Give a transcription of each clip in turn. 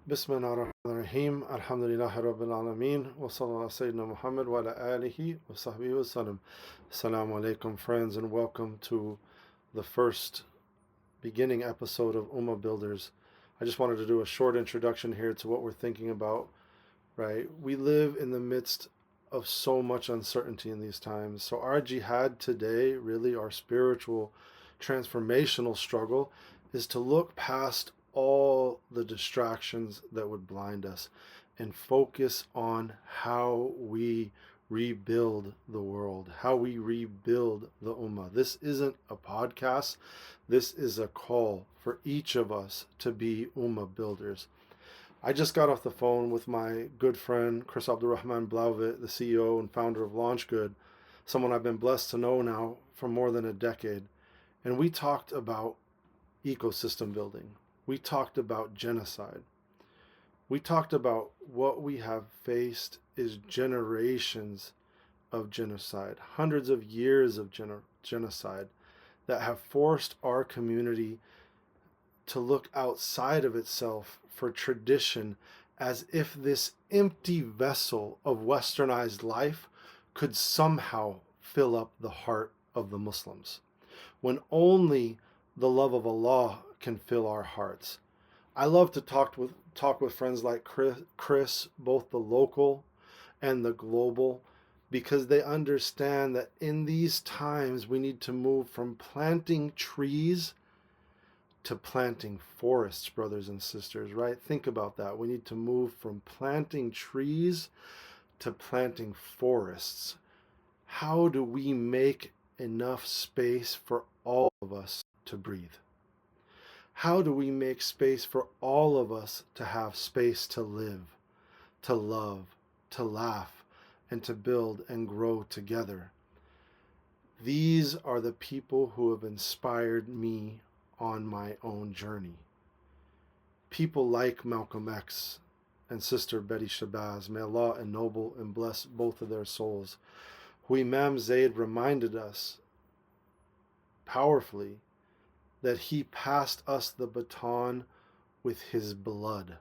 Bismillahirrahmanirrahim. Alhamdulillahi Rabbil Alameen. Wa sallallahu Sayyidina Muhammad wa ala alihi wa sahbihi wa sallam. Assalamu alaikum, friends, and welcome to the first beginning episode of Ummah Builders. I just wanted to do a short introduction here to what we're thinking about, right? We live in the midst of so much uncertainty in these times. So our jihad today, really our spiritual transformational struggle, is to look past all the distractions that would blind us and focus on how we rebuild the world, how we rebuild the ummah. This isn't a podcast. This is a call for each of us to be ummah builders. I just got off the phone with my good friend Chris Abdurrahman Blauvit, the CEO and founder of LaunchGood, someone I've been blessed to know now for more than a decade. And we talked about ecosystem building. We talked about genocide. We talked about what we have faced is generations of genocide, hundreds of years of genocide that have forced our community to look outside of itself for tradition, as if this empty vessel of westernized life could somehow fill up the heart of the Muslims, when only the love of Allah can fill our hearts. I love to talk with friends like Chris, both the local and the global, because they understand that in these times we need to move from planting trees to planting forests, brothers and sisters, right? Think about that. We need to move from planting trees to planting forests. How do we make enough space for all of us to breathe? How do we make space for all of us to have space to live, to love, to laugh, and to build and grow together? These are the people who have inspired me on my own journey. People like Malcolm X and Sister Betty Shabazz, may Allah ennoble and bless both of their souls, who Imam Zayd reminded us powerfully that he passed us the baton with his blood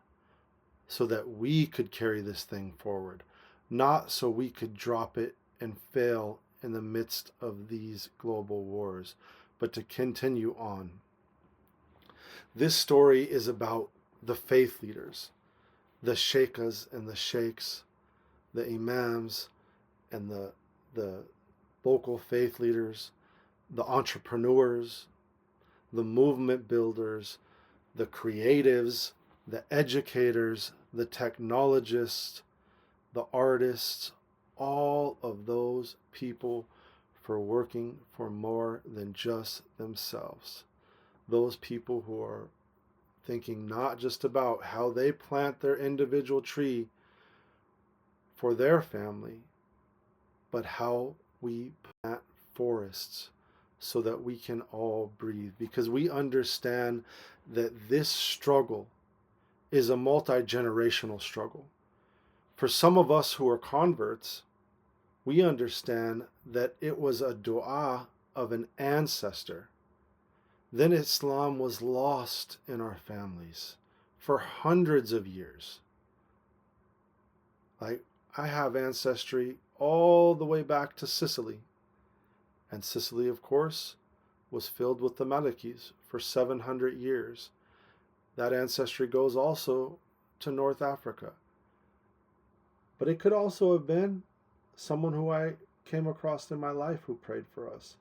so that we could carry this thing forward, not so we could drop it and fail in the midst of these global wars, but to continue on. This story is about the faith leaders, the Shaykhas and the Shaykhs, the Imams and the local faith leaders, the entrepreneurs, the movement builders, the creatives, the educators, the technologists, the artists, all of those people for working for more than just themselves. Those people who are thinking not just about how they plant their individual tree for their family, but how we plant forests so that we can all breathe. Because we understand that this struggle is a multi-generational struggle. For some of us who are converts, we understand that it was a dua of an ancestor. Then Islam was lost in our families for hundreds of years. Like, I have ancestry all the way back to Sicily. And Sicily, of course, was filled with the Malikis for 700 years. That ancestry goes also to North Africa. But it could also have been someone who I came across in my life who prayed for us.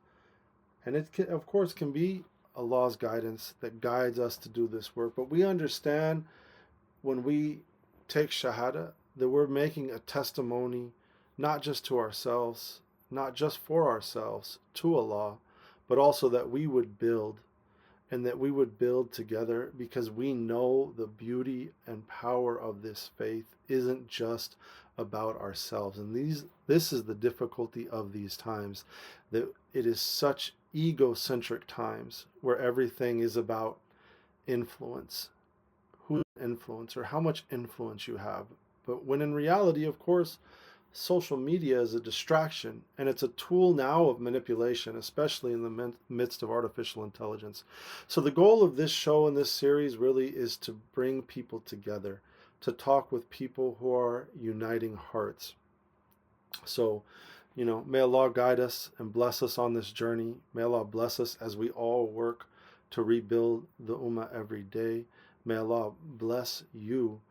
And it, of course, can be Allah's guidance that guides us to do this work. But we understand when we take Shahada that we're making a testimony not just to ourselves, not just for ourselves, to Allah, but also that we would build, and that we would build together, because we know the beauty and power of this faith isn't just about ourselves. And this is the difficulty of these times, that it is such egocentric times where everything is about influence, who influence or how much influence you have. But when in reality, of course, social media is a distraction, and it's a tool now of manipulation, especially in the midst of artificial intelligence. So the goal of this show and this series really is to bring people together, to talk with people who are uniting hearts. So, may Allah guide us and bless us on this journey. May Allah bless us as we all work to rebuild the Ummah every day. May Allah bless you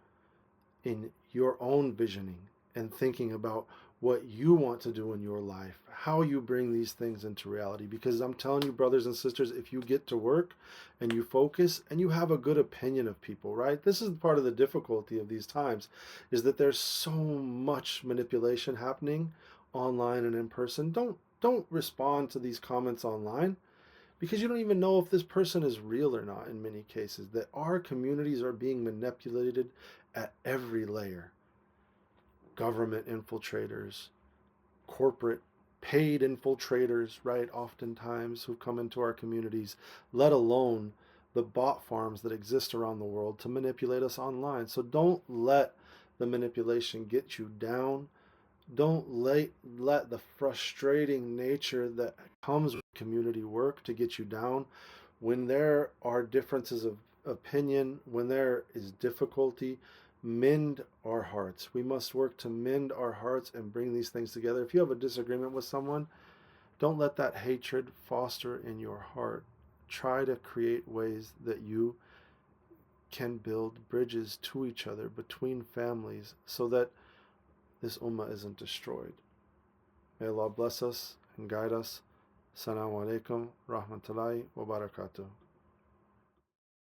in your own visioning and thinking about what you want to do in your life, how you bring these things into reality. Because I'm telling you, brothers and sisters, if you get to work and you focus and you have a good opinion of people, right? This is part of the difficulty of these times, is that there's so much manipulation happening online and in person. Don't respond to these comments online, because you don't even know if this person is real or not in many cases. That our communities are being manipulated at every layer. Government infiltrators, corporate paid infiltrators, right, oftentimes, who come into our communities, let alone the bot farms that exist around the world to manipulate us online. So don't let the manipulation get you down. Don't let the frustrating nature that comes with community work to get you down. When there are differences of opinion, when there is difficulty, mend our hearts. We must work to mend our hearts and bring these things together. If you have a disagreement with someone, don't let that hatred foster in your heart. Try to create ways that you can build bridges to each other between families so that this ummah isn't destroyed. May Allah bless us and guide us. Assalamu alaikum rahmatullahi wa barakatuh.